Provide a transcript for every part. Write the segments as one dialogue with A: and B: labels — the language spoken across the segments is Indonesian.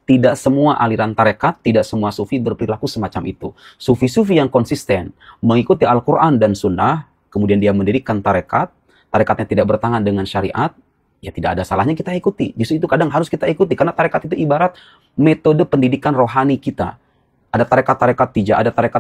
A: tidak semua aliran tarekat, tidak semua sufi berperilaku semacam itu. Sufi-sufi yang konsisten mengikuti Al-Quran dan Sunnah, kemudian dia mendirikan tarekat, tarekatnya tidak bertentangan dengan syariat, ya tidak ada salahnya kita ikuti. Justru itu kadang harus kita ikuti, karena tarekat itu ibarat metode pendidikan rohani kita. Ada tarekat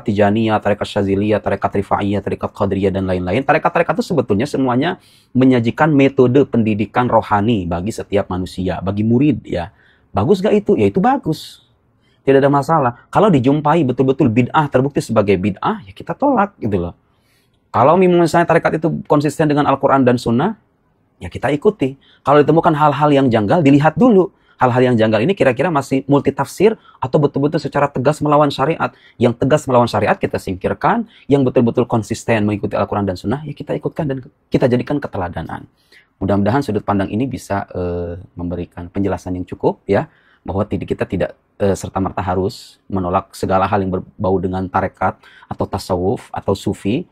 A: Tijaniyah, tarekat Syaziliyah, tarekat Rifaiyah, tarekat Qadiriyah, dan lain-lain. Tarekat-tarekat itu sebetulnya semuanya menyajikan metode pendidikan rohani bagi setiap manusia, bagi murid ya. Bagus gak itu? Ya itu bagus. Tidak ada masalah. Kalau dijumpai betul-betul bid'ah, terbukti sebagai bid'ah, ya kita tolak gitu loh. Kalau misalnya tarekat itu konsisten dengan Al-Quran dan Sunnah, ya kita ikuti. Kalau ditemukan hal-hal yang janggal, dilihat dulu. Hal-hal yang janggal ini kira-kira masih multitafsir atau betul-betul secara tegas melawan syariat. Yang tegas melawan syariat kita singkirkan, yang betul-betul konsisten mengikuti Al-Quran dan Sunnah, ya kita ikutkan dan kita jadikan keteladanan. Mudah-mudahan sudut pandang ini bisa memberikan penjelasan yang cukup ya, bahwa kita tidak serta-merta harus menolak segala hal yang berbau dengan tarekat atau tasawuf atau sufi.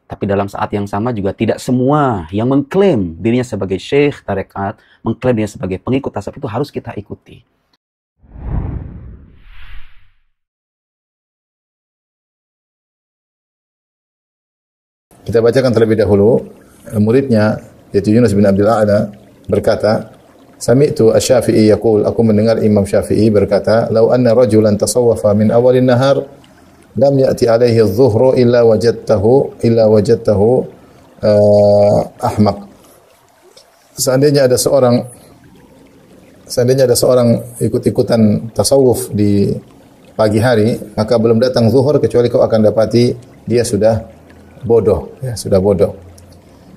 A: Tapi dalam saat yang sama juga tidak semua yang mengklaim dirinya sebagai syekh tarekat, mengklaim dirinya sebagai pengikut tasawuf itu harus kita ikuti.
B: Kita bacakan terlebih dahulu. Muridnya, yaitu Yunus bin Abdul A'la, berkata, Sami'tu asy-Syafi'i yaqul, aku mendengar Imam Syafi'i berkata, "Lau anna rajulan tasawwafa min awalin nahar lam ya'ti alaihi adh-dhuhru illa wajadtahu ahmaq." Seandainya ada seorang ikut-ikutan tasawuf di pagi hari, maka belum datang zuhur kecuali kau akan dapati dia sudah bodoh, ya, sudah bodoh.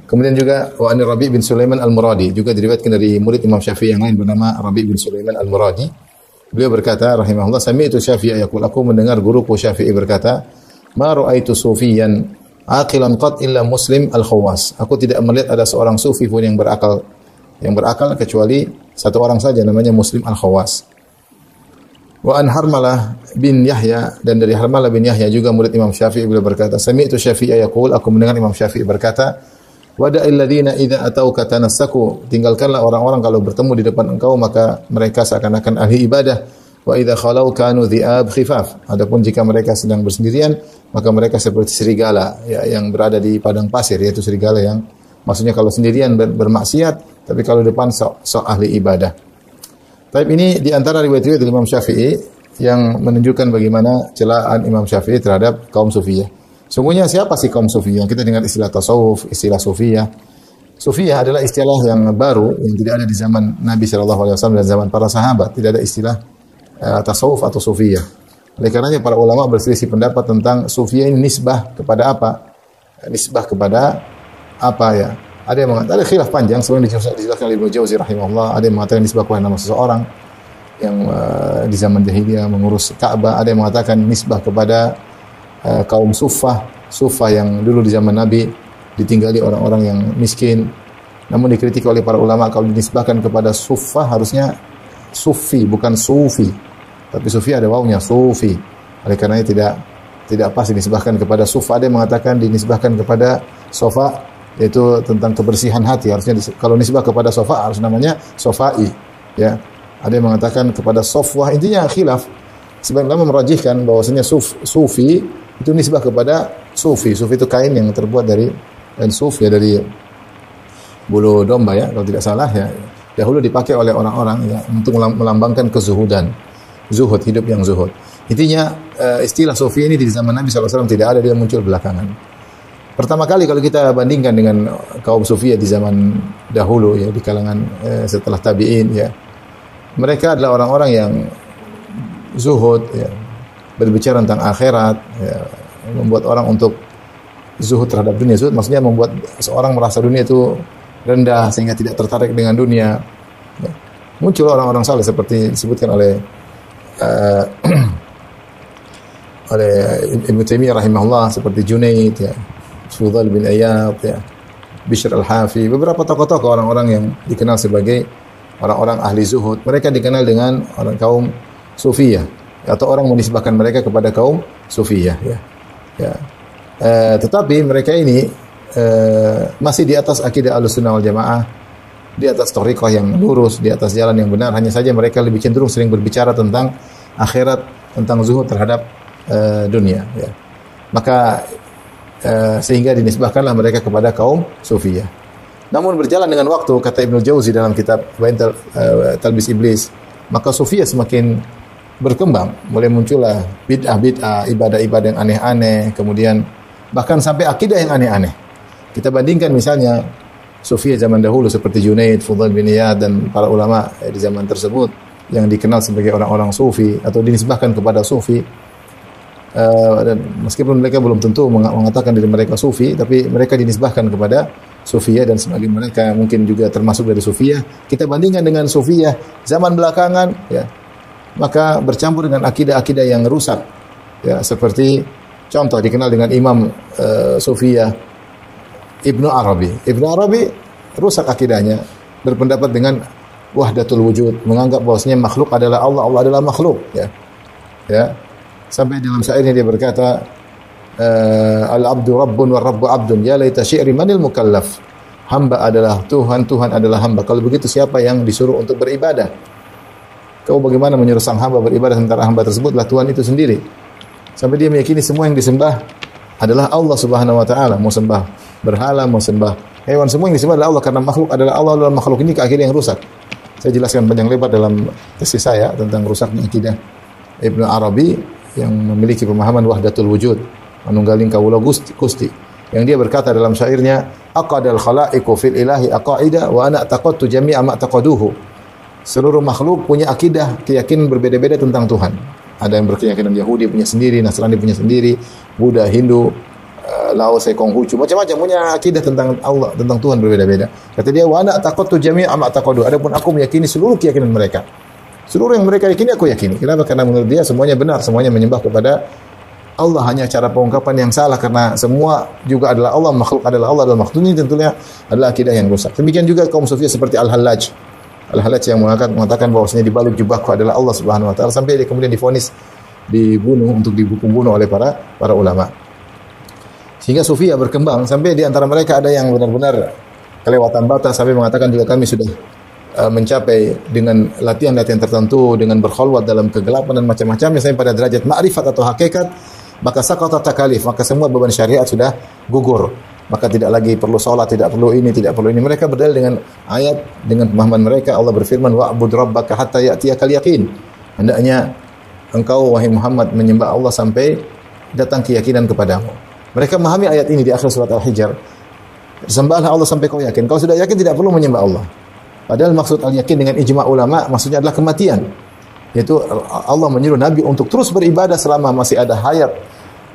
B: Kemudian juga wa an Rabi' bin Sulaiman Al-Muradi, juga diriwayatkan dari murid Imam Syafi'i yang lain bernama Rabi' bin Sulaiman Al-Muradi. Beliau berkata rahimahullah, sami'tu Syafi'i yaqul, aku mendengar guruku Syafi'i berkata, ma ra'aitu sufiyan aqilan qat illa Muslim al-Khawas. Aku tidak melihat ada seorang sufi pun yang berakal kecuali satu orang saja, namanya Muslim al-Khawas. Wa an Harmalah bin Yahya, dan dari Harmalah bin Yahya juga murid Imam Syafi'i, beliau berkata, sami'tu Syafi'i yaqul, aku mendengar Imam Syafi'i berkata, wada'il ladzina idza atauka tanassaku, tinggalkanlah orang-orang kalau bertemu di depan engkau maka mereka seakan-akan ahli ibadah. Wa idza khalau kanu dhi'ab khifaf, adapun jika mereka sedang bersendirian maka mereka seperti serigala ya, yang berada di padang pasir, yaitu serigala yang maksudnya kalau sendirian bermaksiat, tapi kalau depan sok ahli ibadah. Tapi ini di antara riwayat-riwayat Imam Syafi'i yang menunjukkan bagaimana celaan Imam Syafi'i terhadap kaum sufiyah. Sungguhnya siapa sih kaum sufiyah? Kita dengar istilah tasawuf, istilah sufiyah. Sufiyah adalah istilah yang baru yang tidak ada di zaman Nabi SAW dan zaman para sahabat. Tidak ada istilah tasawuf atau sufiyah. Oleh karenanya para ulama berselisih pendapat tentang sufiyah ini nisbah kepada apa? Nisbah kepada apa ya? Ada yang mengatakan, ada khilaf panjang sebenarnya dijelaskan oleh Ibnu Jauzi rahimahullah. Ada yang mengatakan nisbah kepada nama seseorang yang di zaman jahiliyah mengurus Ka'bah. Ada yang mengatakan nisbah kepada kaum Suffah yang dulu di zaman Nabi ditinggali orang-orang yang miskin. Namun dikritik oleh para ulama kalau dinisbahkan kepada Suffah harusnya Sufi bukan Sufi. Tapi Sufi ada wawunya, Sufi. Oleh karenanya tidak pas dinisbahkan kepada Suffah. Ada yang mengatakan dinisbahkan kepada Sofa, yaitu tentang kebersihan hati. Harusnya kalau nisbah kepada Sofa harus namanya Sofai, ya. Ada yang mengatakan kepada Sofwah, intinya khilaf. Sebagian ulama merajihkan bahwasanya Sufi itu nisbah kepada Sufi. Sufi itu kain yang terbuat dari kain suf ya, dari bulu domba ya kalau tidak salah ya. Dahulu dipakai oleh orang-orang ya untuk melambangkan kezuhudan. Zuhud, hidup yang zuhud. Intinya istilah Sufi ini di zaman Nabi SAW tidak ada, dia muncul belakangan. Pertama kali kalau kita bandingkan dengan kaum Sufi di zaman dahulu ya, di kalangan setelah tabi'in ya. Mereka adalah orang-orang yang zuhud ya, berbicara tentang akhirat ya, membuat orang untuk zuhud terhadap dunia. Zuhud maksudnya membuat seorang merasa dunia itu rendah sehingga tidak tertarik dengan dunia ya. Muncul orang-orang saleh seperti disebutkan oleh oleh Ibnu Taimiyah rahimahullah, seperti Junaid ya, Fudail bin Iyad ya, Bishr al-Hafi, beberapa tokoh-tokoh orang-orang yang dikenal sebagai orang-orang ahli zuhud. Mereka dikenal dengan orang kaum Sufiyah atau orang menisbahkan mereka kepada kaum Sufiyah ya. Ya. Tetapi mereka ini masih di atas akidah Ahlussunnah wal Jamaah di atas thariqah yang lurus, di atas jalan yang benar. Hanya saja mereka lebih cenderung sering berbicara tentang akhirat, tentang zuhud terhadap dunia. Ya. Maka sehingga dinisbahkanlah mereka kepada kaum Sufiyah. Namun berjalan dengan waktu, kata Ibnu Jauzi dalam kitab Talbis Iblis, maka Sufiyah semakin berkembang, mulai muncullah bid'ah-bid'ah, ibadah-ibadah yang aneh-aneh, kemudian bahkan sampai akidah yang aneh-aneh. Kita bandingkan misalnya Sufiyah zaman dahulu seperti Junaid, Fudail bin Iyad dan para ulama di zaman tersebut yang dikenal sebagai orang-orang sufi atau dinisbahkan kepada sufi. Dan meskipun mereka belum tentu mengatakan diri mereka sufi, tapi mereka dinisbahkan kepada Sufiyah dan sebagian mereka mungkin juga termasuk dari Sufiyah. Kita bandingkan dengan Sufiyah zaman belakangan, ya, maka bercampur dengan akidah-akidah yang rusak, ya, seperti contoh dikenal dengan Imam Sufiyah Ibnu Arabi. Ibnu Arabi rusak akidahnya, berpendapat dengan wahdatul wujud, menganggap bahwasanya makhluk adalah Allah, Allah adalah makhluk, ya. Ya. Sampai dalam syairnya dia berkata, al-abdu rabbun wa rabbu abdun, ya laita syi'ri manil mukallaf. Hamba adalah Tuhan, Tuhan adalah hamba. Kalau begitu siapa yang disuruh untuk beribadah? Kau bagaimana menyuruh sang hamba beribadah sementara hamba tersebutlah Tuhan itu sendiri? Sampai dia meyakini semua yang disembah adalah Allah Subhanahu wa taala. Mau sembah berhala, mau sembah hewan, semua yang disembah adalah Allah, karena makhluk adalah Allah adalah makhluk. Ini keakidah yang rusak. Saya jelaskan panjang lebar dalam tesis saya tentang rusaknya akidah Ibnu Arabi yang memiliki pemahaman wahdatul wujud, manunggaling kawula Gusti, yang dia berkata dalam syairnya, aqadal khalaiqu fil ilahi aqaida wa ana taqadtu jami'a ma taqaduhu. Seluruh makhluk punya akidah, keyakinan berbeda-beda tentang Tuhan. Ada yang berkeyakinan Yahudi punya sendiri, Nasrani punya sendiri, Buddha, Hindu, Lao Tse, Konghucu, macam-macam punya akidah tentang Allah, tentang Tuhan berbeda-beda. Kata dia, wa ana taqadtu jami'a ma taqaduhu. Adapun aku meyakini seluruh keyakinan mereka. Seluruh yang mereka yakini aku yakini. Kenapa? Karena menurut dia semuanya benar, semuanya menyembah kepada Allah, hanya cara pengungkapan yang salah, karena semua juga adalah Allah, makhluk adalah Allah, adalah makhluk. Ini tentunya adalah akidah yang rusak. Demikian juga kaum Sufiyah seperti Al-Hallaj. Al-Hallaj yang mengatakan bahwasanya di balik jubahku adalah Allah Subhanahu wa taala, sampai dia kemudian divonis dibunuh, untuk dihukum bunuh oleh para ulama. Sehingga Sufiyah berkembang sampai di antara mereka ada yang benar-benar kelewatan batas sampai mengatakan juga kami sudah mencapai dengan latihan-latihan tertentu, dengan berkholwat dalam kegelapan dan macam-macamnya sampai pada derajat ma'rifat atau hakikat, maka saqata takalif, maka semua beban syariat sudah gugur. Maka tidak lagi perlu salat, tidak perlu ini, tidak perlu ini. Mereka berdalil dengan ayat, dengan pemahaman mereka. Allah berfirman, wa'bud rabbaka hatta ya'tiyakal yaqin. Hendaknya engkau wahai Muhammad menyembah Allah sampai datang keyakinan kepadamu. Mereka memahami ayat ini di akhir surat Al-Hijr. Sembahlah Allah sampai kau yakin. Kalau sudah yakin tidak perlu menyembah Allah. Padahal maksud al-yakin dengan ijma' ulama maksudnya adalah kematian. Yaitu Allah menyuruh Nabi untuk terus beribadah selama masih ada hayat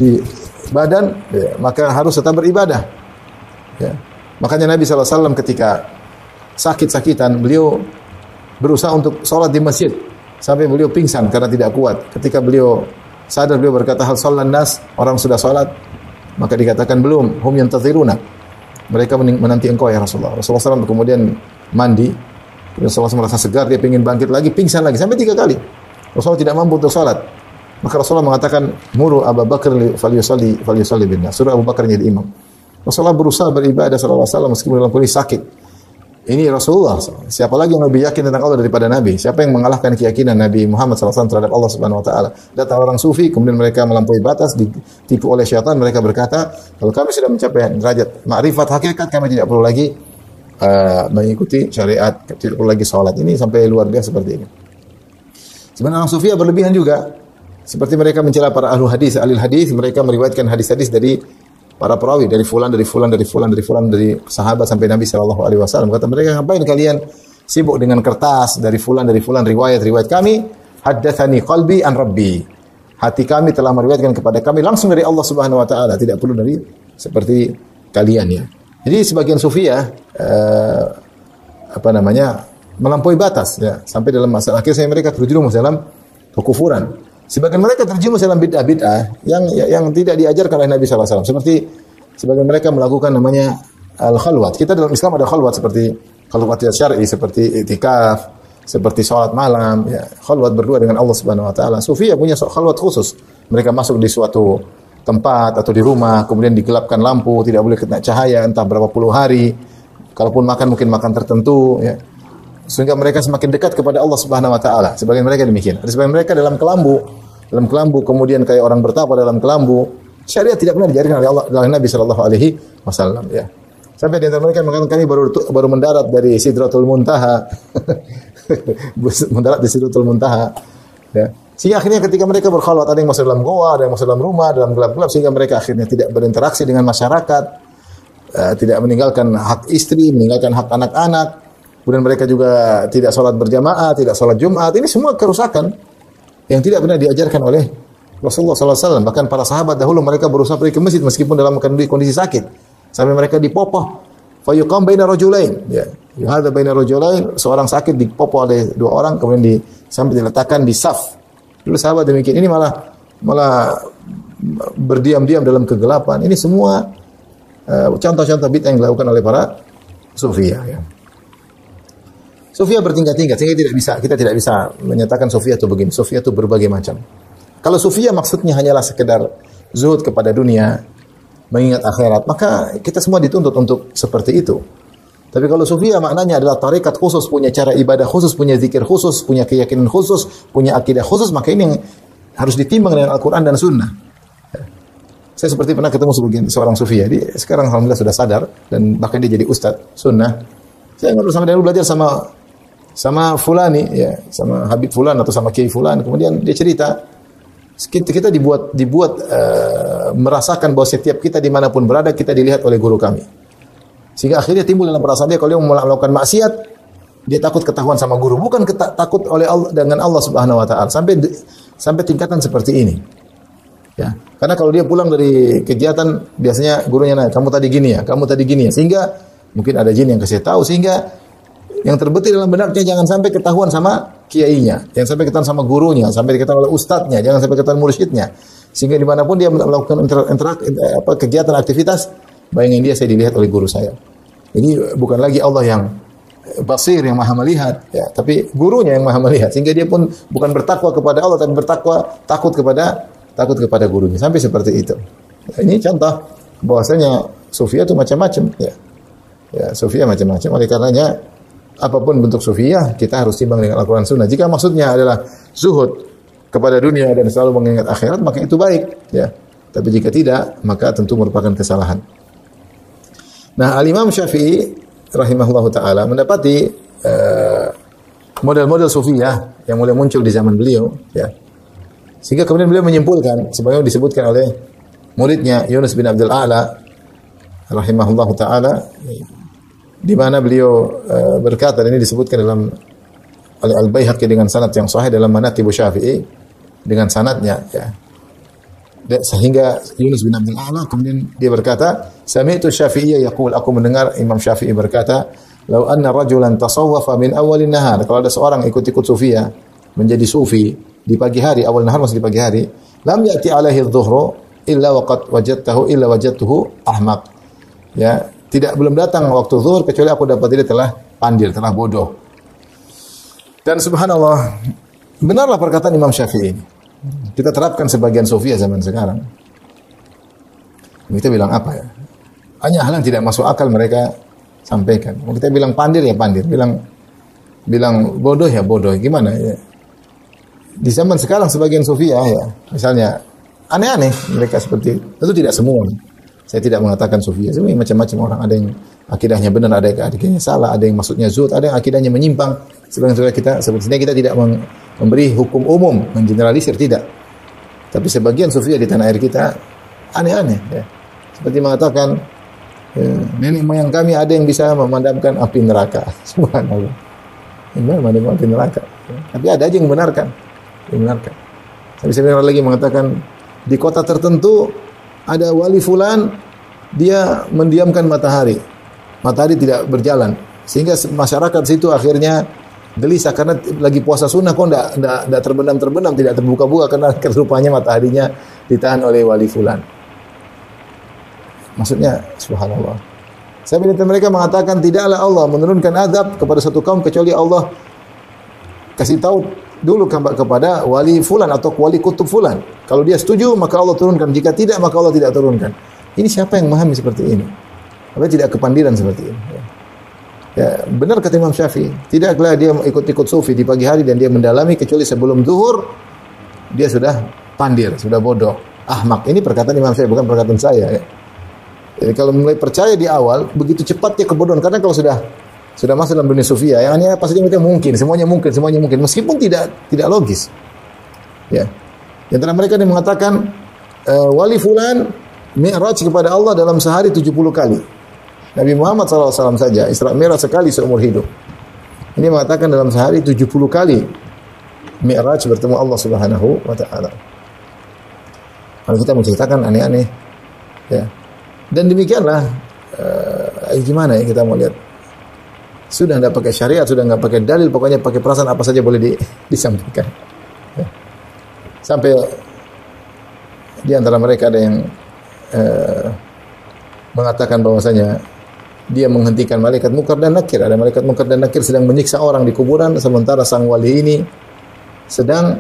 B: di badan, ya, maka harus tetap beribadah. Ya. Makanya Nabi SAW ketika sakit-sakitan, beliau berusaha untuk sholat di masjid. Sampai beliau pingsan karena tidak kuat. Ketika beliau sadar, beliau berkata, hal sholat nas, orang sudah sholat? Maka dikatakan belum, hum yantaziruna. Mereka menanti engkau ya Rasulullah. Rasulullah SAW kemudian mandi. Rasulullah SAW merasa segar, dia ingin bangkit lagi, pingsan lagi sampai 3 kali. Rasulullah tidak mampu untuk salat. Maka Rasulullah mengatakan, "Muru Abu Bakar falyusalli bin nas." Suruh Abu Bakar jadi imam. Rasulullah berusaha beribadah sallallahu alaihi wasallam meskipun dalam kondisi sakit. Ini Rasulullah. Siapa lagi yang lebih yakin tentang Allah daripada Nabi? Siapa yang mengalahkan keyakinan Nabi Muhammad SAW terhadap Allah Subhanahu Wa Taala? Datang orang sufi, kemudian mereka melampaui batas, ditipu oleh syaitan. Mereka berkata, kalau kami sudah mencapai derajat ma'rifat hakikat, kami tidak perlu lagi mengikuti syariat, tidak perlu lagi sholat. Ini sampai luar biasa seperti ini. Sebenarnya orang sufi berlebihan juga. Seperti mereka mencela para ahli hadis, mereka meriwayatkan hadis-hadis dari para perawi, dari fulan, dari sahabat sampai Nabi SAW. Kata mereka, ngapain kalian sibuk dengan kertas, dari fulan, riwayat kami, haddatsani qalbi an rabbi. Hati kami telah meriwayatkan kepada kami langsung dari Allah Subhanahu wa taala, tidak perlu dari seperti kalian ya. Jadi sebagian sufiyah melampaui batas ya, sampai dalam masalah akhirnya mereka terjerumus dalam kekufuran. Sebagian mereka terjerumus dalam bid'ah yang tidak diajarkan oleh Nabi SAW. Seperti sebagian mereka melakukan namanya al-khalwat. Kita dalam Islam ada khalwat seperti khalwat syar'i, seperti i'tikaf, seperti salat malam, ya, khalwat berdua dengan Allah Subhanahu wa taala. Sufiyah punya khalwat khusus. Mereka masuk di suatu tempat atau di rumah, kemudian digelapkan lampu, tidak boleh kena cahaya entah berapa puluh hari. Kalaupun makan mungkin makan tertentu, ya. Sehingga mereka semakin dekat kepada Allah Subhanahu wa taala. Sebagian mereka demikian. Ada sebagian mereka dalam kelambu kemudian kayak orang bertapa dalam kelambu. Syariat tidak pernah diajarkan oleh Allah oleh Nabi sallallahu alaihi wasallam, ya. Sampai di antara mereka mengatakan kami baru mendarat dari Sidratul Muntaha. Mendarat di Sidratul Muntaha, ya. Sehingga akhirnya ketika mereka berkhalwat, ada yang masuk dalam goa, ada yang masuk dalam rumah, dalam gelap-gelap, sehingga mereka akhirnya tidak berinteraksi dengan masyarakat, tidak meninggalkan hak istri, meninggalkan hak anak-anak. Kemudian mereka juga tidak sholat berjamaah, tidak sholat Jumat. Ini semua kerusakan yang tidak pernah diajarkan oleh Rasulullah SAW. Bahkan para sahabat dahulu mereka berusaha pergi ke masjid meskipun dalam kondisi sakit. Sampai mereka dipopoh. Fayuqam baina rajulain. Ya. Yuhadza baina rajulain, seorang sakit dipopoh oleh dua orang kemudian sampai diletakkan di saf. Dulu sahabat demikian. Ini malah berdiam-diam dalam kegelapan. Ini semua contoh-contoh bid'ah yang dilakukan oleh para sufiyah, ya. Sufiyah bertingkat-tingkat sehingga kita tidak bisa menyatakan sufiyah itu begini. Sufiyah itu berbagai macam. Kalau sufiyah maksudnya hanyalah sekedar zuhud kepada dunia, mengingat akhirat, maka kita semua dituntut untuk seperti itu. Tapi kalau sufiyah maknanya adalah tarekat khusus, punya cara ibadah khusus, punya zikir khusus, punya keyakinan khusus, punya akidah khusus, maka ini yang harus ditimbang dengan Al-Quran dan Sunnah. Saya seperti pernah ketemu seorang sufiyah. Dia sekarang alhamdulillah sudah sadar dan bahkan dia jadi ustadz sunnah. Saya ngobrol sama dia, belajar sama fulani, ya, sama Habib fulan atau sama Kiai fulan. Kemudian dia cerita, kita dibuat merasakan bahwa setiap kita dimanapun berada kita dilihat oleh guru kami. Sehingga akhirnya timbul dalam perasaan dia kalau dia mau melakukan maksiat, dia takut ketahuan sama guru, bukan takut oleh Allah dengan Allah Subhanahu wa taala. Sampai tingkatan seperti ini. Ya. Karena kalau dia pulang dari kegiatan biasanya gurunya nanya, "Kamu tadi gini ya, kamu tadi gini ya." Sehingga mungkin ada jin yang kasih tahu, sehingga yang terbetik dalam benaknya jangan sampai ketahuan sama kiainya, jangan sampai ketahuan sama gurunya, sampai ketahuan oleh ustadznya, jangan sampai ketahuan mursyidnya. Sehingga dimanapun dia melakukan kegiatan aktivitas, bayangin dia, saya dilihat oleh guru saya. Ini bukan lagi Allah yang basir, yang maha melihat, ya, tapi gurunya yang maha melihat. Sehingga dia pun bukan bertakwa kepada Allah, tapi takut kepada gurunya. Sampai seperti itu. Ya, ini contoh bahwasanya sufiyah itu macam-macam. Ya, sufiyah macam-macam. Oleh karenanya apapun bentuk sufiyah, kita harus timbang dengan Al-Quran Sunnah. Jika maksudnya adalah zuhud kepada dunia dan selalu mengingat akhirat, maka itu baik. Ya. Tapi jika tidak, maka tentu merupakan kesalahan. Nah, Al-Imam Syafi'i rahimahullahu ta'ala mendapati model-model sufiyah yang mulai muncul di zaman beliau. Ya. Sehingga kemudian beliau menyimpulkan, sebagaimana disebutkan oleh muridnya Yunus bin Abdul A'la rahimahullahu ta'ala, di mana beliau berkata, dan ini disebutkan dalam oleh Al-Baihaqi dengan sanad yang sahih dalam Manaqib Syafi'i dengan sanadnya, ya. Sehingga Yunus bin Abdul A'la kemudian dia berkata, sami'tu Syafi'iyya yaqul, aku mendengar Imam Syafi'i berkata, "Lau anna rajulan tasawwafa min awalin nahar." Kalau ada seorang ikut-ikut sufiyah, menjadi sufi di pagi hari, awal nahar masih di pagi hari, lam ya'ti alaihi adh-dhuhru illa waqad wajadtuhu ahmaq. Ya, belum datang waktu zuhur kecuali aku dapat dia telah pandil, telah bodoh. Dan subhanallah, benarlah perkataan Imam Syafi'i ini. Kita terapkan sebagian sufiyah zaman sekarang. Kita bilang apa ya? Hanya hal yang tidak masuk akal mereka sampaikan. Kalau kita bilang pandil ya pandil, bilang bodoh ya bodoh. Gimana ya? Di zaman sekarang sebagian sufiyah ya, misalnya aneh-aneh mereka seperti itu, tidak semua. Saya tidak mengatakan sufiyah, semua macam-macam orang. Ada yang akidahnya benar, ada yang akidahnya salah, ada yang maksudnya zuhud, ada yang akidahnya menyimpang. Sebenarnya kita tidak memberi hukum umum, mengeneralisir, tidak. Tapi sebagian sufiyah di tanah air kita aneh-aneh. Ya. Seperti mengatakan, nenek moyang kami ada yang bisa memadamkan api neraka. Subhanallah. Memadamkan api neraka. Ya. Tapi ada aja yang membenarkan. Tapi sebenarnya lagi mengatakan, di kota tertentu ada wali fulan, dia mendiamkan matahari. Matahari tidak berjalan. Sehingga masyarakat situ akhirnya gelisah karena lagi puasa sunnah kok enggak terbenam, tidak terbuka-buka karena rupanya mataharinya ditahan oleh wali fulan. Maksudnya subhanallah. Saya melihat mereka mengatakan tidaklah Allah menurunkan azab kepada satu kaum kecuali Allah kasih tahu dulu kepada wali fulan atau wali kutub fulan. Kalau dia setuju maka Allah turunkan, jika tidak maka Allah tidak turunkan. Ini siapa yang memahami seperti ini? Apa tidak kepandiran seperti ini? Ya. Ya, benar kata Imam Syafi'i. Tidaklah dia ikut-ikut sufi di pagi hari dan dia mendalami kecuali sebelum zuhur dia sudah pandir, sudah bodoh, ahmak. Ini perkataan Imam Syafi'i, bukan perkataan saya. Ya. Jadi kalau mulai percaya di awal, begitu cepatnya kebodohan. Karena kalau sudah masuk dalam dunia sufia, yang hanya pasti itu mungkin, semuanya mungkin, meskipun tidak logis. Ya. Di antara mereka yang mengatakan wali fulan mi'raj kepada Allah dalam sehari 70 kali. Nabi Muhammad SAW saja Isra Mi'raj sekali seumur hidup. Ini mengatakan dalam sehari 70 kali mi'raj bertemu Allah Subhanahu wa taala. Kalau kita menceritakan aneh-aneh, ya. Dan demikianlah gimana ya kita mau lihat. Sudah tidak pakai syariat, sudah nggak pakai dalil, pokoknya pakai perasaan apa saja boleh disampaikan. Ya. Sampai di antara mereka ada yang mengatakan bahwasanya dia menghentikan malaikat munkar dan nakir. Ada malaikat munkar dan nakir sedang menyiksa orang di kuburan, sementara sang wali ini sedang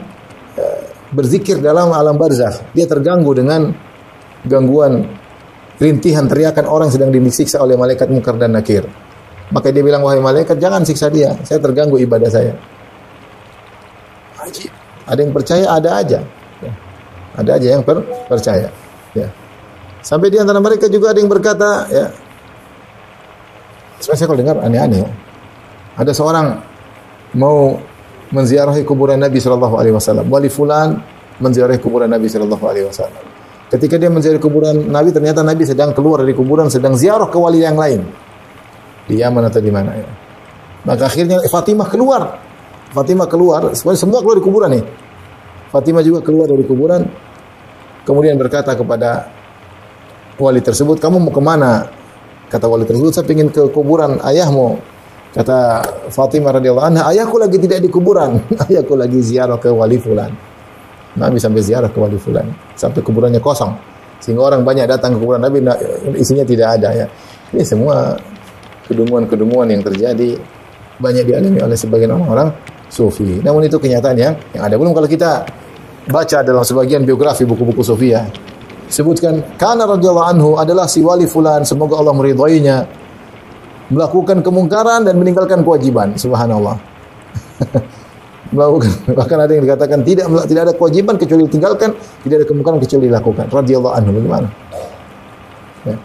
B: berzikir dalam alam barzakh. Dia terganggu dengan gangguan rintihan teriakan orang sedang disiksa oleh malaikat munkar dan nakir. Maka dia bilang, wahai malaikat, jangan siksa dia. Saya terganggu ibadah saya. Ajib. Ada yang percaya, ada aja. Ya. Ada aja yang percaya. Ya. Sampai di antara mereka juga ada yang berkata, ya. Sebenarnya saya kalau dengar aneh-aneh. Ya. Ada seorang mau menziarahi kuburan Nabi SAW. Wali fulan menziarahi kuburan Nabi SAW. Ketika dia menziarahi kuburan Nabi, ternyata Nabi sedang keluar dari kuburan, sedang ziarah ke wali yang lain. Di Yaman atau di mana ya. Maka akhirnya Fatimah keluar. Semua keluar dari kuburan nih. Fatimah juga keluar dari kuburan. Kemudian berkata kepada wali tersebut, kamu mau kemana? Kata wali tersebut, saya ingin ke kuburan ayahmu. Kata Fatimah radhiyallahu anha, ayahku lagi tidak di kuburan. Ayahku lagi ziarah ke wali fulan. Nabi sampai ziarah ke wali fulan. Sampai kuburannya kosong. Sehingga orang banyak datang ke kuburan Nabi, isinya tidak ada ya. Ini semua kedunguan-kedunguan yang terjadi banyak dialami oleh sebagian orang-orang sufi. Namun itu kenyataan yang ada. Belum kalau kita baca dalam sebagian biografi buku-buku sufi ya. Sebutkan kana radhiyallahu anhu adalah si wali fulan, semoga Allah meridhoinya, melakukan kemungkaran dan meninggalkan kewajiban. Subhanallah. Bahkan ada yang dikatakan tidak ada kewajiban kecuali ditinggalkan, tidak ada kemungkaran kecuali dilakukan. Radhiyallahu anhu. Bagaimana? Ya.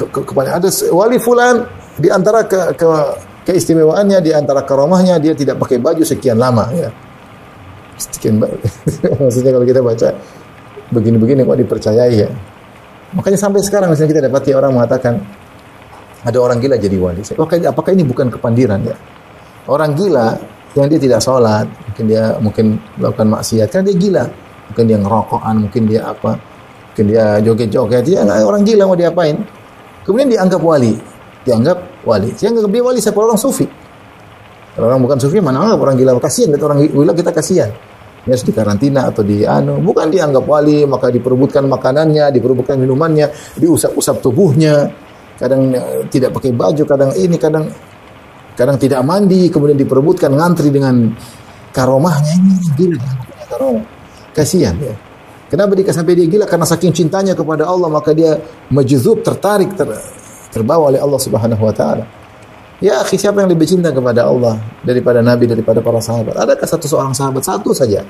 B: Kepada ada wali fulan di antara keistimewaannya, di antara karamahnya, dia tidak pakai baju sekian lama ya. Sekian maksudnya kalau kita baca begini-begini kok dipercayai ya. Makanya sampai sekarang misalnya kita dapati orang mengatakan ada orang gila jadi wali. Apakah ini bukan kepandiran ya? Orang gila yang dia tidak sholat, mungkin melakukan maksiat, kan dia gila. Mungkin dia ngerokokan, mungkin dia apa, mungkin dia joget-joget. Dia orang gila mau diapain? Kemudian dianggap wali. Dianggap dia wali siapa orang sufi. Kalau orang bukan sufi mana anggap orang gila, kasihan lihat orang gila, kita kasihan. Dia harus dikarantina atau bukan dianggap wali, maka diperebutkan makanannya, diperebutkan minumannya, diusap-usap tubuhnya. Kadang tidak pakai baju, kadang tidak mandi, kemudian diperebutkan ngantri dengan karomahnya. Ini gila, karomah. Kasihan ya. Kenapa sampai dia gila? Karena saking cintanya kepada Allah, maka dia majzub, tertarik, terbawa oleh Allah Subhanahu wa taala. Ya, akhi, siapa yang lebih cinta kepada Allah daripada Nabi, daripada para sahabat? Adakah seorang sahabat? Satu saja.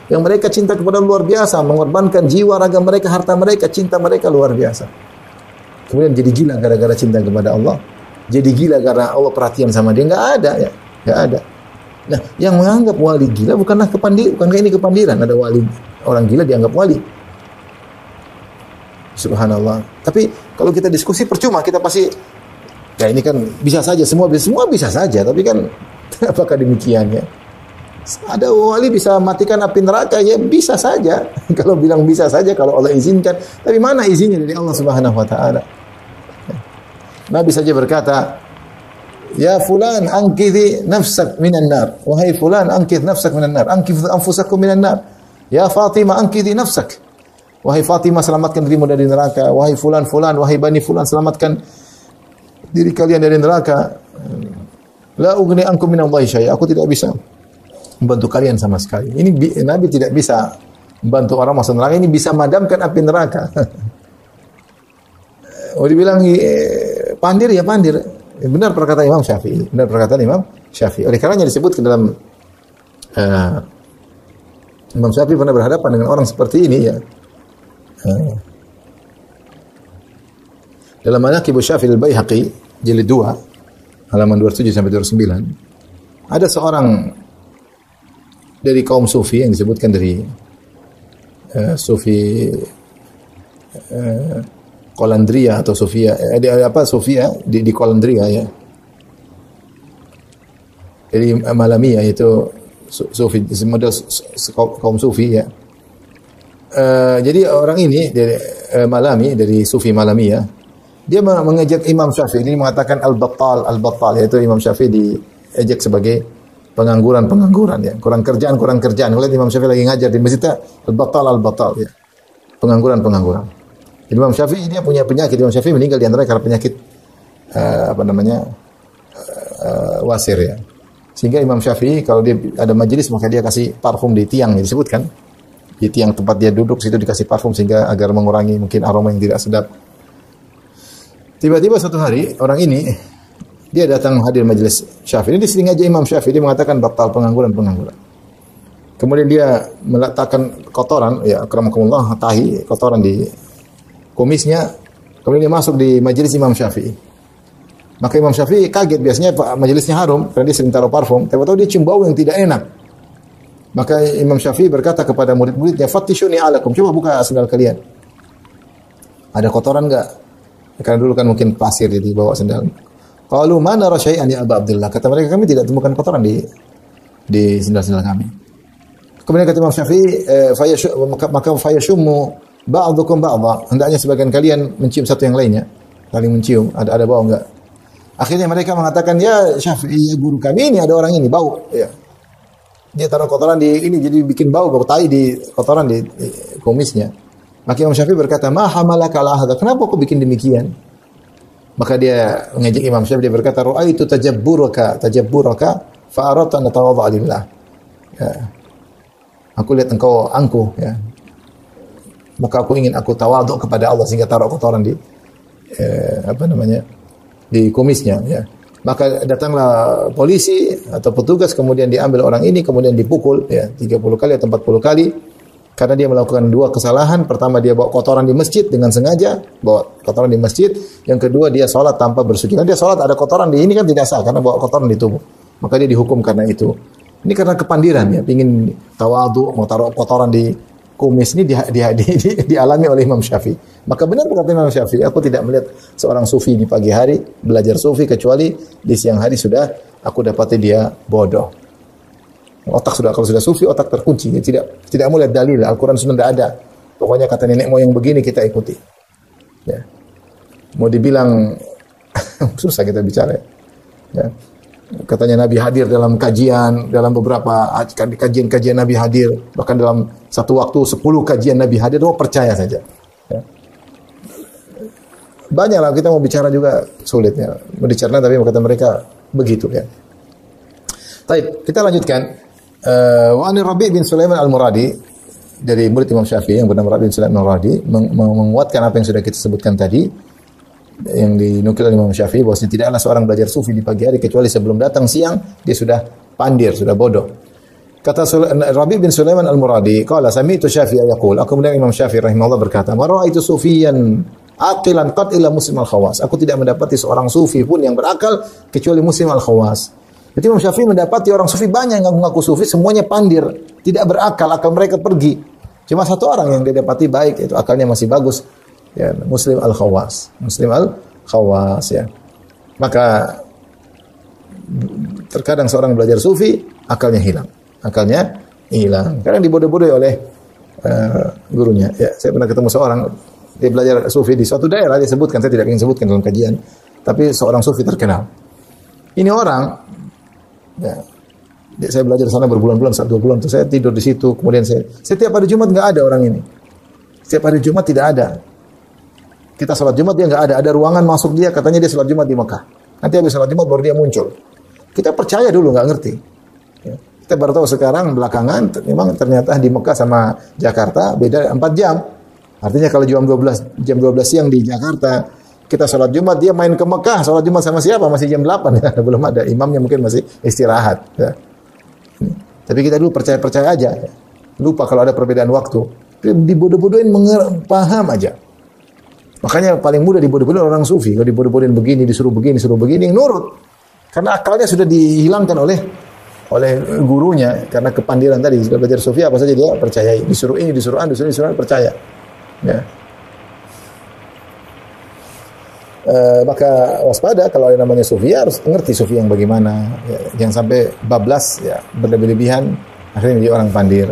B: Yang mereka cinta kepada luar biasa, mengorbankan jiwa, raga mereka, harta mereka, cinta mereka luar biasa. Kemudian jadi gila gara-gara cinta kepada Allah. Jadi gila karena Allah perhatian sama dia. Enggak ada ya. Enggak ada. Nah, yang menganggap wali gila bukankah ini kepandiran? Ada wali, orang gila dianggap wali. Subhanallah. Tapi kalau kita diskusi percuma, kita pasti ya ini kan bisa saja, semua bisa saja, tapi kan apakah demikian ya? Ada wali bisa matikan api neraka ya, bisa saja. Kalau bilang bisa saja kalau Allah izinkan, tapi mana izinnya dari Allah Subhanahu wa taala? Nabi saja berkata, "Ya fulan anqidhi nafsak minan nar." Wahai fulan, anqidh nafsak minan nar. Anqidh anfusakum minan nar. Ya Fatimah, anqidhi nafsak. Wahai Fatimah, selamatkan dirimu dari neraka. Wahai fulan, wahai bani fulan, selamatkan diri kalian dari neraka. La ughni ankum minallahi syai'a. Aku tidak bisa membantu kalian sama sekali. Ini Nabi tidak bisa membantu orang masuk neraka, ini bisa madamkan api neraka. Oh, dibilang pandir ya pandir. Benar perkataan Imam Syafi'i. Benar perkataan Imam Syafi'i. Oleh karenanya disebut ke dalam Imam Syafi'i pernah berhadapan dengan orang seperti ini ya. Dalam Manaqib Syafi'i al-Baihaqi jilid 2 halaman 27 sampai 29 ada seorang dari kaum sufi yang disebutkan dari sufi Kolandria atau Sofia Sofia di Kolandria ya. Jadi Malamiyah itu sufi model kaum sufi ya. Jadi orang ini dari Malami dari sufi Malamiyah dia mengejek Imam Syafi'i ini mengatakan al-battal yaitu Imam Syafi'i diejek sebagai pengangguran ya. Kurang kerjaan. Kalau Imam Syafi'i lagi ngajar di masjid al-battal ya. Pengangguran. Jadi Imam Syafi'i dia punya penyakit. Imam Syafi'i meninggal di antara karena penyakit wasir ya. Sehingga Imam Syafi'i kalau dia ada majelis maka dia kasih parfum di tiang yang disebutkan. Di tiang tempat dia duduk situ dikasih parfum sehingga agar mengurangi mungkin aroma yang tidak sedap. Tiba-tiba suatu hari orang ini dia datang hadir majelis Syafi'i. Ini disengaja Imam Syafi'i dia mengatakan batal pengangguran. Kemudian dia meletakkan kotoran ya akramakumullah tahi kotoran di kumisnya, kemudian dia masuk di majelis Imam Syafi'i. Maka Imam Syafi'i kaget, biasanya majelisnya harum karena dia sering taruh parfum, tahu-tahu dia cium bau yang tidak enak. Maka Imam Syafi'i berkata kepada murid-muridnya, "Fattishuni alakum, coba buka sendal kalian. Ada kotoran enggak?" Karena dulu kan mungkin pasir jadi bawa sendal. Qalu ma nara syai'an ya Aba Abdullah. Kata mereka, kami tidak temukan kotoran di sendal-sendal kami. Kemudian kata Imam Syafi'i, maka fayashummu ba'dukum ba'dha, hendaknya sebagian kalian mencium satu yang lainnya, saling mencium, ada bau enggak? Akhirnya mereka mengatakan, ya Syafi'i, ya guru kami ini ada orang ini bau, ya. Dia taruh kotoran di ini jadi bikin bau tai di kotoran di kumisnya. Maka Imam Syafi'i berkata, "Ma hamalaka ala hadza?" Kenapa kau bikin demikian? Maka dia mengejek Imam Syafi'i, dia berkata, "Ra'aitu tajabburaka fa aradtu an atawadha lillah." Ya. Aku lihat engkau angkuh ya. Maka aku ingin aku tawaduk kepada Allah sehingga taruh kotoran di di kumisnya ya. Maka datanglah polisi atau petugas kemudian diambil orang ini kemudian dipukul ya 30 kali atau 40 kali karena dia melakukan dua kesalahan. Pertama dia bawa kotoran di masjid dengan sengaja, bawa kotoran di masjid. Yang kedua dia sholat tanpa bersuci. Kan dia sholat ada kotoran di ini kan tidak sah karena bawa kotoran di tubuh. Maka dia dihukum karena itu. Ini karena kepandiran ya, ingin tawadhu, mau taruh kotoran di kumis ini dialami oleh Imam Syafi'i. Maka benar berkata Imam Syafi'i, aku tidak melihat seorang sufi di pagi hari belajar sufi kecuali di siang hari sudah aku dapati dia bodoh. Otak sudah kalau sudah sufi otak terkunci, tidak mau lihat dalil, Al-Qur'an Sunnah tidak ada. Pokoknya kata nenek moyang begini kita ikuti. Ya. Mau dibilang susah kita bicara. Ya. Katanya Nabi hadir dalam kajian, dalam beberapa kajian Nabi hadir, bahkan dalam satu waktu 10 kajian Nabi hadir, percaya saja. Ya. Banyaklah kita mau bicara juga sulitnya, mau dicerna tapi kata mereka begitu ya. Baik, kita lanjutkan. Wa an Rabi' bin Sulaiman al-Muradi dari murid Imam Syafi'i yang bernama Rabi' bin Sulaiman al-Muradi menguatkan apa yang sudah kita sebutkan tadi. Yang dinukil oleh Imam Syafi'i bahwasanya tidaklah seorang belajar sufi di pagi hari kecuali sebelum datang siang dia sudah pandir, sudah bodoh. Kata Rabi' bin Sulaiman al-Muradi, qala sami'tu Syafi'i yaqul, aku mendengar Imam Syafi'i rahimahullah berkata, "Ma ra'aitu sufiyan aqilan qad illa muslim al-khawas." Aku tidak mendapati seorang sufi pun yang berakal kecuali muslim al-khawas. Jadi Imam Syafi'i mendapati orang sufi banyak yang ngaku sufi semuanya pandir, tidak berakal, akal mereka pergi. Cuma satu orang yang dia dapati baik, itu akalnya masih bagus. Ya, Muslim al-Khawas ya. Maka terkadang seorang belajar sufi akalnya hilang. Kadang dibodoh-bodohi oleh gurunya. Ya, saya pernah ketemu seorang dia belajar sufi di suatu daerah, dia sebutkan, saya tidak ingin sebutkan dalam kajian, tapi seorang sufi terkenal. Ini orang ya, saya belajar di sana berbulan-bulan, 1-2 bulan, saya tidur di situ, kemudian saya setiap hari Jumat enggak ada orang ini. Setiap hari Jumat tidak ada. Kita sholat Jumat dia nggak ada ruangan masuk dia, katanya dia sholat Jumat di Mekah. Nanti habis sholat Jumat baru dia muncul. Kita percaya dulu nggak ngerti. Ya. Kita baru tahu sekarang belakangan memang ternyata di Mekah sama Jakarta beda 4 jam. Artinya kalau jam 12 siang di Jakarta kita sholat Jumat, dia main ke Mekah, sholat Jumat sama siapa? Masih jam 8 ya, belum ada. Imamnya mungkin masih istirahat. Ya. Tapi kita dulu percaya-percaya aja. Ya. Lupa kalau ada perbedaan waktu. Dibodoh-bodohin, paham aja. Makanya paling mudah dibodoh-bodohin orang sufi. Kalau dibodoh-bodohin begini, disuruh begini, nurut. Karena akalnya sudah dihilangkan oleh gurunya. Karena kepandiran tadi, sudah belajar sufi, apa saja dia percayai. Disuruh ini, disuruh percaya. Ya. Maka waspada kalau yang namanya sufi, ya harus mengerti sufi yang bagaimana, ya, jangan sampai bablas, ya, berlebih-lebihan akhirnya menjadi orang pandir.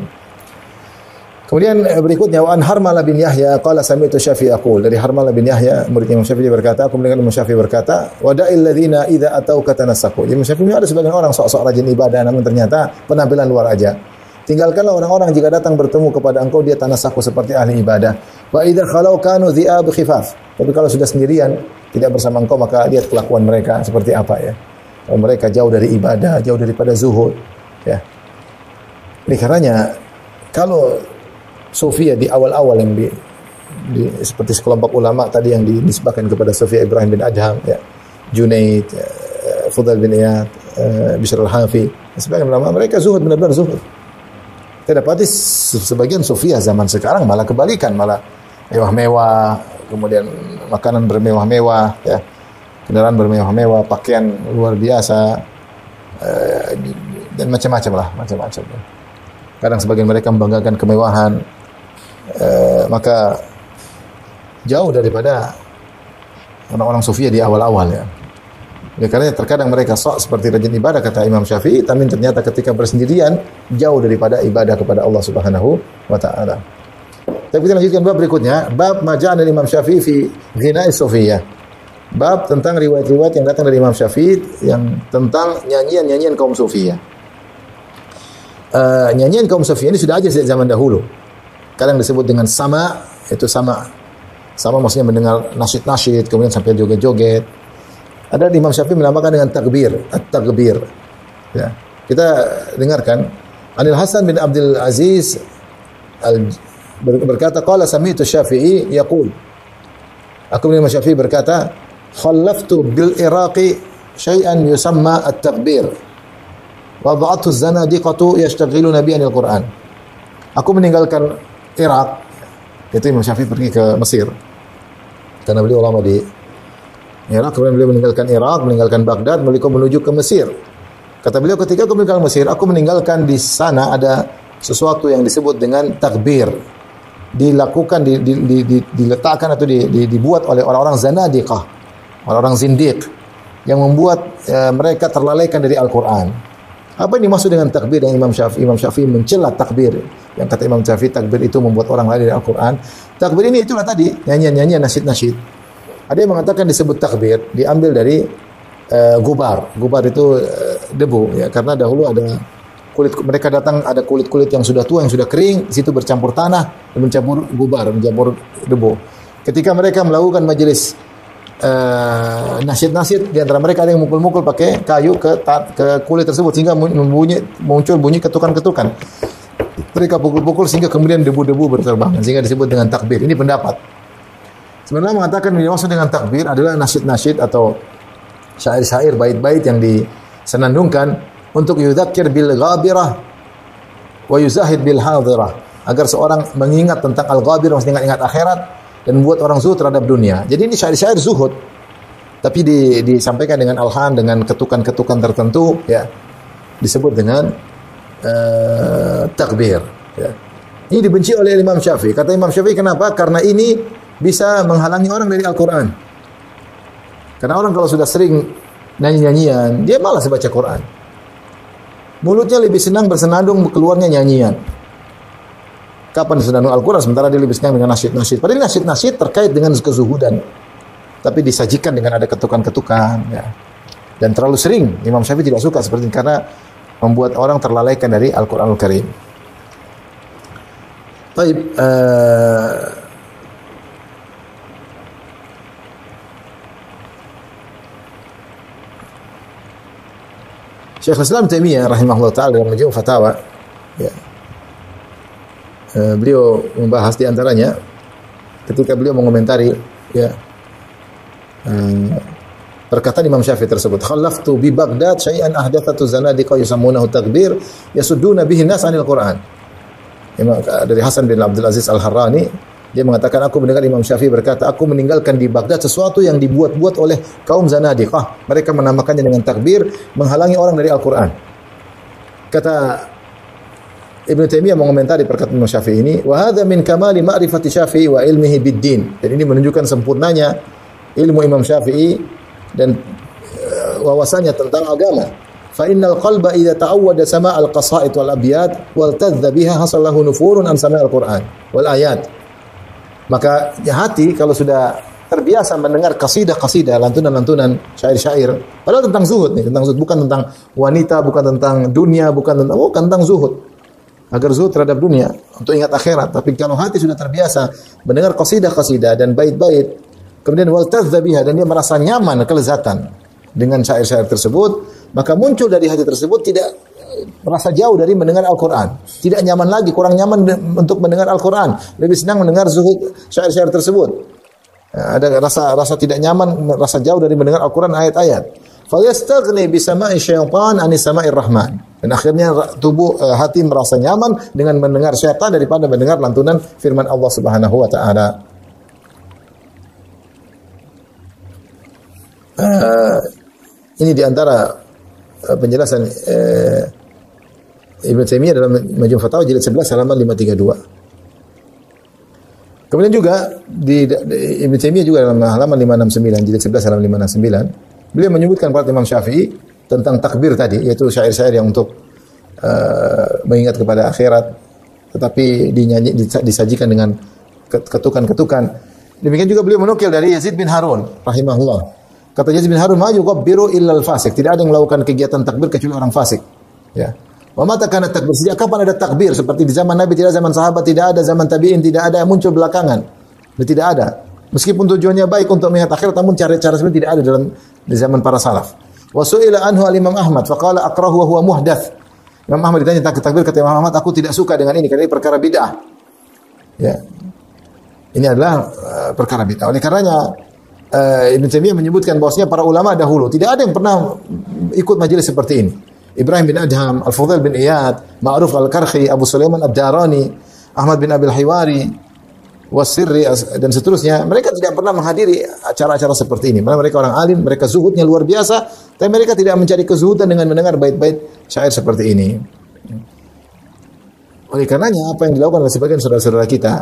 B: Kemudian berikutnya wa an Harmalah bin Yahya qala sami'tu Syafi'i yaqul, dari Harmalah bin Yahya murid Imam Syafi'i berkata, aku mendengar Imam Syafi'i berkata, wada'il ladzina idza atauka tanassaku. Imam Syafi'i ada sebagian orang sok-sok rajin ibadah namun ternyata penampilan luar aja. Tinggalkanlah orang-orang jika datang bertemu kepada engkau dia tanassaku seperti ahli ibadah. Wa idza khalau kanu dhi'ab khifaf. Tapi kalau sudah sendirian, tidak bersama engkau, maka lihat kelakuan mereka seperti apa ya. Kalau mereka jauh dari ibadah, jauh daripada zuhud, ya. Ini karenanya kalau Sofia di awal-awal yang seperti sekelompok ulama tadi yang dinisbahkan kepada Sofia Ibrahim bin Adham, ya, Junaid, Fudail bin Iyad, Bishr al-Hafi, sebagian ulama mereka zuhud, benar-benar zuhud. Kita dapati sebagian Sofia zaman sekarang malah kebalikan, malah mewah-mewah, kemudian makanan bermewah-mewah, ya, kendaraan bermewah-mewah, pakaian luar biasa, dan macam-macam. Kadang sebagian mereka membanggakan kemewahan, maka jauh daripada orang-orang Sufia di awal-awal, ya. Oleh karena terkadang mereka sok seperti rajin ibadah kata Imam Syafi'i, tapi ternyata ketika bersendirian jauh daripada ibadah kepada Allah Subhanahu wa taala. Tapi kita lanjutkan bab berikutnya, bab maja'an dari Imam Syafi'i fi ghina'i Sufiyah. Bab tentang riwayat-riwayat yang datang dari Imam Syafi'i yang tentang nyanyian-nyanyian kaum Sufiyah. Nyanyian kaum Sufiyah ini sudah ada sejak zaman dahulu. Kadang disebut dengan sama, itu sama maksudnya mendengar nasyid-nasyid, kemudian sampai joget-joget. Ada Imam Syafi'i menamakan dengan takbir, at-takbir. Ya. Kita dengarkan Anil Hasan bin Abdul Aziz berkata, qala sami'tu Syafi'i yaqul. Aku Imam Syafi'i berkata, khallaftu bil Iraqi syai'an yusamma at-takbir. Wa ba'athu az-zanadiqatu yashtaghiluna bi anil Qur'an. Aku meninggalkan Irak. Itu Imam Syafi'i pergi ke Mesir. Karena beliau lama di Irak, kemudian beliau meninggalkan Irak, meninggalkan Baghdad, beliau menuju ke Mesir. Kata beliau, ketika aku meninggalkan Mesir, aku meninggalkan di sana ada sesuatu yang disebut dengan takbir. Dilakukan, diletakkan atau dibuat oleh orang-orang zanadiqah, orang-orang zindiq, yang membuat mereka terlalaikan dari Al-Quran. Apa yang dimaksud dengan takbir yang Imam Syafi'i mencela takbir. Yang kata Imam Syafi'i, takbir itu membuat orang lalai dari Al-Quran. Takbir ini itulah tadi, nyanyian-nyanyian, nasyid-nasyid. Ada yang mengatakan disebut takbir diambil dari gubar. Gubar itu debu, ya, karena dahulu ada kulit, mereka datang ada kulit-kulit yang sudah tua, yang sudah kering, di situ bercampur tanah dan mencampur gubar, mencampur debu. Ketika mereka melakukan majelis nasyid-nasyid, di antara mereka ada yang mukul-mukul pakai kayu ke kulit tersebut sehingga muncul bunyi ketukan-ketukan. Mereka pukul-pukul sehingga kemudian debu-debu berterbangan, sehingga disebut dengan takbir. Ini pendapat. Sebenarnya mengatakan yang dimaksud dengan takbir adalah nasyid-nasyid atau syair-syair, bait-bait yang disenandungkan untuk yudzakir bil ghabirah wa yuzahid bil hadirah, agar seorang mengingat tentang al-ghabirah, maksudnya ingat akhirat, dan membuat orang zuhud terhadap dunia. Jadi ini syair-syair zuhud, tapi disampaikan dengan alhan, dengan ketukan-ketukan tertentu, ya, disebut dengan takbir, ya. Ini dibenci oleh Imam Syafi'i. Kata Imam Syafi'i, kenapa? Karena ini bisa menghalangi orang dari Al-Quran. Karena orang kalau sudah sering nyanyi-nyanyian, dia malas baca Quran. Mulutnya lebih senang bersenandung, keluarnya nyanyian. Kapan senandung Al-Quran, sementara dia lebih senang dengan nasyid-nasyid. Padahal nasyid-nasyid terkait dengan kezuhudan, tapi disajikan dengan ada ketukan-ketukan, ya. Dan terlalu sering, Imam Syafi'i tidak suka seperti ini, karena membuat orang terlalaikan dari Al-Quranul Karim. Baik, Syekh Islam Taimiyah rahimahullah ta'ala dalam Majmu' Fatawa, ya, beliau membahas di antaranya ketika beliau mengomentari, ya, perkataan Imam Syafi'i tersebut. Khallaftu bi Baghdad syai'an ahdatsatu zanadiqa yusammunahu takbir yasudduna bihi nas 'anil Qur'an. Dari Hasan bin Abdul Aziz Al-Harrani, dia mengatakan, aku mendengar Imam Syafi'i berkata, aku meninggalkan di Baghdad sesuatu yang dibuat-buat oleh kaum zanadiqah. Mereka menamakannya dengan takbir, menghalangi orang dari Al-Qur'an. Kata Ibnu Taimiyah mengomentari perkataan Imam Syafi'i ini, wa hadza min kamali ma'rifati Syafi'i wa ilmihi bid-din. Dan ini menunjukkan sempurnanya ilmu Imam Syafi'i dan wawasannya tentang agama. Fa innal qalba idza ta'awwada sama' al-qasaid wal abyad wal tadza biha hasalahu nufurun an sama' al-Qur'an wal ayat. Maka hati kalau sudah terbiasa mendengar qasidah-qasidah, lantunan-lantunan, syair-syair, padahal tentang zuhud nih, tentang zuhud, bukan tentang wanita, bukan tentang dunia, bukan tentang zuhud. Agar zuhud terhadap dunia, untuk ingat akhirat. Tapi kalau hati sudah terbiasa mendengar qasidah-qasidah dan bait-bait, kemudian wal tadza biha, dan dia merasa nyaman, kelezatan dengan syair-syair tersebut, maka muncul dari hati tersebut tidak merasa jauh dari mendengar Al-Quran. Tidak nyaman lagi, kurang nyaman untuk mendengar Al-Quran. Lebih senang mendengar zuhud syair-syair tersebut. Ada rasa tidak nyaman, rasa jauh dari mendengar Al-Quran, ayat-ayat. Fayastaghni bisama'i syaitan anis sama'ir rahman. Dan akhirnya hati merasa nyaman dengan mendengar syaitan daripada mendengar lantunan firman Allah Subhanahu wa taala. Ini diantara penjelasan Ibnu Taimiyah dalam Majmu' Fatawa jilid 11 halaman 532. Kemudian juga di Ibnu Taimiyah juga dalam halaman 569 jilid 11 halaman 569, beliau menyebutkan pada Imam Syafi'i tentang takbir tadi, yaitu syair-syair yang untuk mengingat kepada akhirat, tetapi disajikan dengan ketukan-ketukan. Demikian juga beliau menukil dari Yazid bin Harun rahimahullah. Kata Yazid bin Harun, ma yughabbiru illa al-fasik. Tidak ada yang melakukan kegiatan takbir kecuali orang fasik. Ya. Wa mata kana takbir? Sejak kapan ada takbir? Seperti di zaman Nabi tidak, zaman sahabat tidak ada, zaman tabi'in tidak ada, yang muncul belakangan. Tidak ada. Meskipun tujuannya baik untuk mengingat akhirat, namun cara-cara seperti tidak ada di zaman para salaf. Wa su'ila anhu al-Imam Ahmad faqala akrahu wa huwa muhdath. Imam Ahmad ditanya tentang takbir, kata Imam Ahmad, aku tidak suka dengan ini karena ini perkara bid'ah. Ya. Ini adalah perkara bid'ah. Oleh karenanya Ibn Taimiyah menyebutkan bahwasanya para ulama dahulu tidak ada yang pernah ikut majelis seperti ini. Ibrahim bin Adham, Al-Fudail bin Iyad, Ma'ruf Al-Karhi, Abu Sulaiman Ad-Darani, Ahmad bin Abil Hiwari, Wasirri dan seterusnya. Mereka tidak pernah menghadiri acara-acara seperti ini. Mereka orang alim, mereka zuhudnya luar biasa, tapi mereka tidak mencari kezuhudan dengan mendengar bait-bait syair seperti ini. Oleh karenanya apa yang dilakukan oleh sebagian saudara-saudara kita,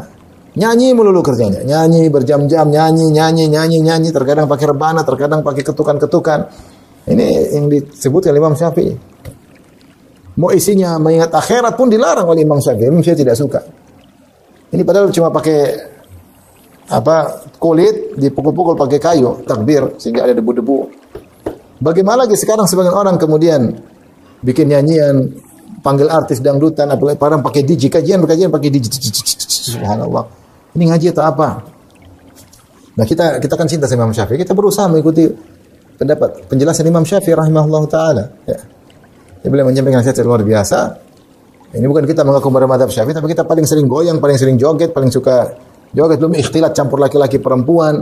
B: nyanyi melulu kerjanya, nyanyi berjam-jam, nyanyi, terkadang pakai rebana, terkadang pakai ketukan-ketukan. Ini yang disebutkan oleh Imam Syafi'i. Mau isinya mengingat akhirat pun dilarang oleh Imam Syafi'i. Imam Syafi'i tidak suka. Ini padahal cuma pakai kulit, dipukul-pukul pakai kayu, takbir sehingga ada debu-debu. Bagaimana lagi sekarang sebagian orang kemudian bikin nyanyian, panggil artis dangdutan, apalagi parang pakai DJ, kajian pakai DJ. Subhanallah. Ini ngaji atau apa? Nah, kita kan cinta sama Imam Syafi'i, kita berusaha mengikuti pendapat penjelasan Imam Syafi'i rahimahullah taala. Ya. Dia boleh menyampaikan nasihat luar biasa. Ini bukan kita mengaku bermadhab Syafi'i, tapi kita paling sering goyang, paling sering joget, paling suka joget, belum ikhtilat campur laki-laki perempuan,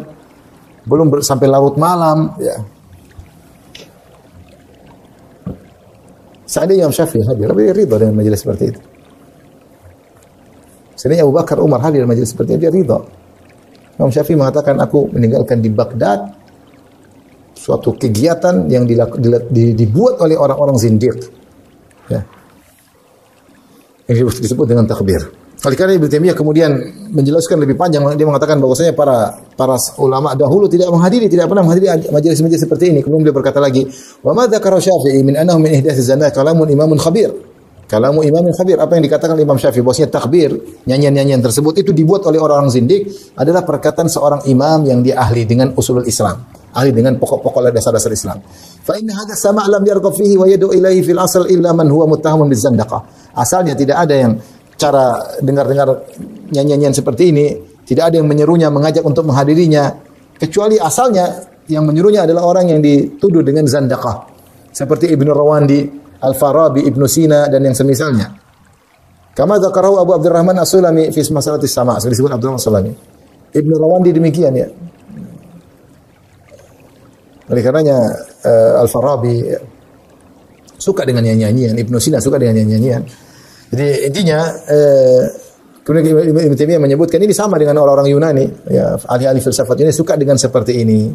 B: belum sampai larut malam. Ya. Seandainya Imam Syafi'i hadir, tapi dia ridha dengan majelis seperti itu. Seandainya Abu Bakar, Umar hadir majelis seperti itu, dia ridha. Imam Syafi'i mengatakan, aku meninggalkan di Baghdad suatu kegiatan yang dibuat oleh orang-orang zindiq. Ya. Yang disebut dengan takbir. Oleh karena Ibnu Taimiyah kemudian menjelaskan lebih panjang, dia mengatakan bahwasanya para ulama dahulu tidak pernah menghadiri majelis-majelis seperti ini. Kemudian beliau berkata lagi, "Wa ma dzakara Syafi'i min annahu min ihdatsy zanah kalamun imamun khabir." Kalamu imamun khabir, apa yang dikatakan Imam Syafi'i bahwasanya takbir, nyanyian-nyanyian tersebut itu dibuat oleh orang-orang zindik adalah perkataan seorang imam yang dia ahli dengan usulul Islam, ahli dengan pokok-pokok dasar-dasar Islam. Fa inna hadza sama' lam yarqab fihi wa yad'u ilaihi fil asl illa man huwa muttahamun bizandaqah. Asalnya tidak ada yang cara dengar-dengar nyanyian-nyanyian seperti ini, tidak ada yang menyerunya, mengajak untuk menghadirinya, kecuali asalnya yang menyuruhnya adalah orang yang dituduh dengan zandaqah. Seperti Ibnu Rawandi, Al-Farabi, Ibnu Sina dan yang semisalnya. Kama dzakarahu Abu Abdurrahman As-Sulami fi masalatis sama', disebut Abdurrahman As-Sulami. Ibnu Rawandi demikian ya. Oleh karenanya Al-Farabi suka dengan nyanyian, Ibnu Sina suka dengan nyanyian. Jadi intinya kemudian Ibnu Taimiyah menyebutkan ini sama dengan orang-orang Yunani, ya, ahli-ahli filsafat ini suka dengan seperti ini.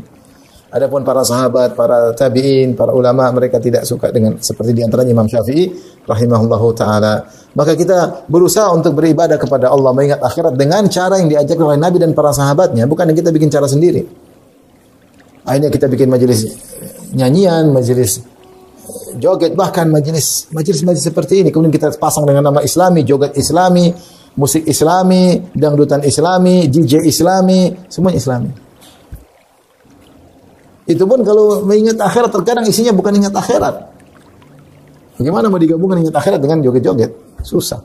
B: Adapun para sahabat, para tabi'in, para ulama mereka tidak suka dengan seperti di antaranya Imam Syafi'i rahimahullahu taala. Maka kita berusaha untuk beribadah kepada Allah, mengingat akhirat dengan cara yang diajarkan oleh Nabi dan para sahabatnya, bukan yang kita bikin cara sendiri. Akhirnya kita bikin majelis nyanyian, majelis joget, bahkan majelis seperti ini. Kemudian kita pasang dengan nama Islami, joget Islami, musik Islami, dangdutan Islami, DJ Islami, semuanya Islami. Itu pun kalau mengingat akhirat, terkadang isinya bukan ingat akhirat. Bagaimana mau digabungkan ingat akhirat dengan joget-joget? Susah.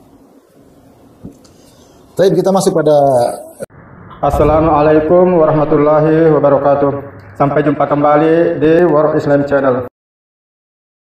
B: Tapi kita masuk pada
C: Assalamualaikum warahmatullahi wabarakatuh. Sampai jumpa kembali di World Islam Channel.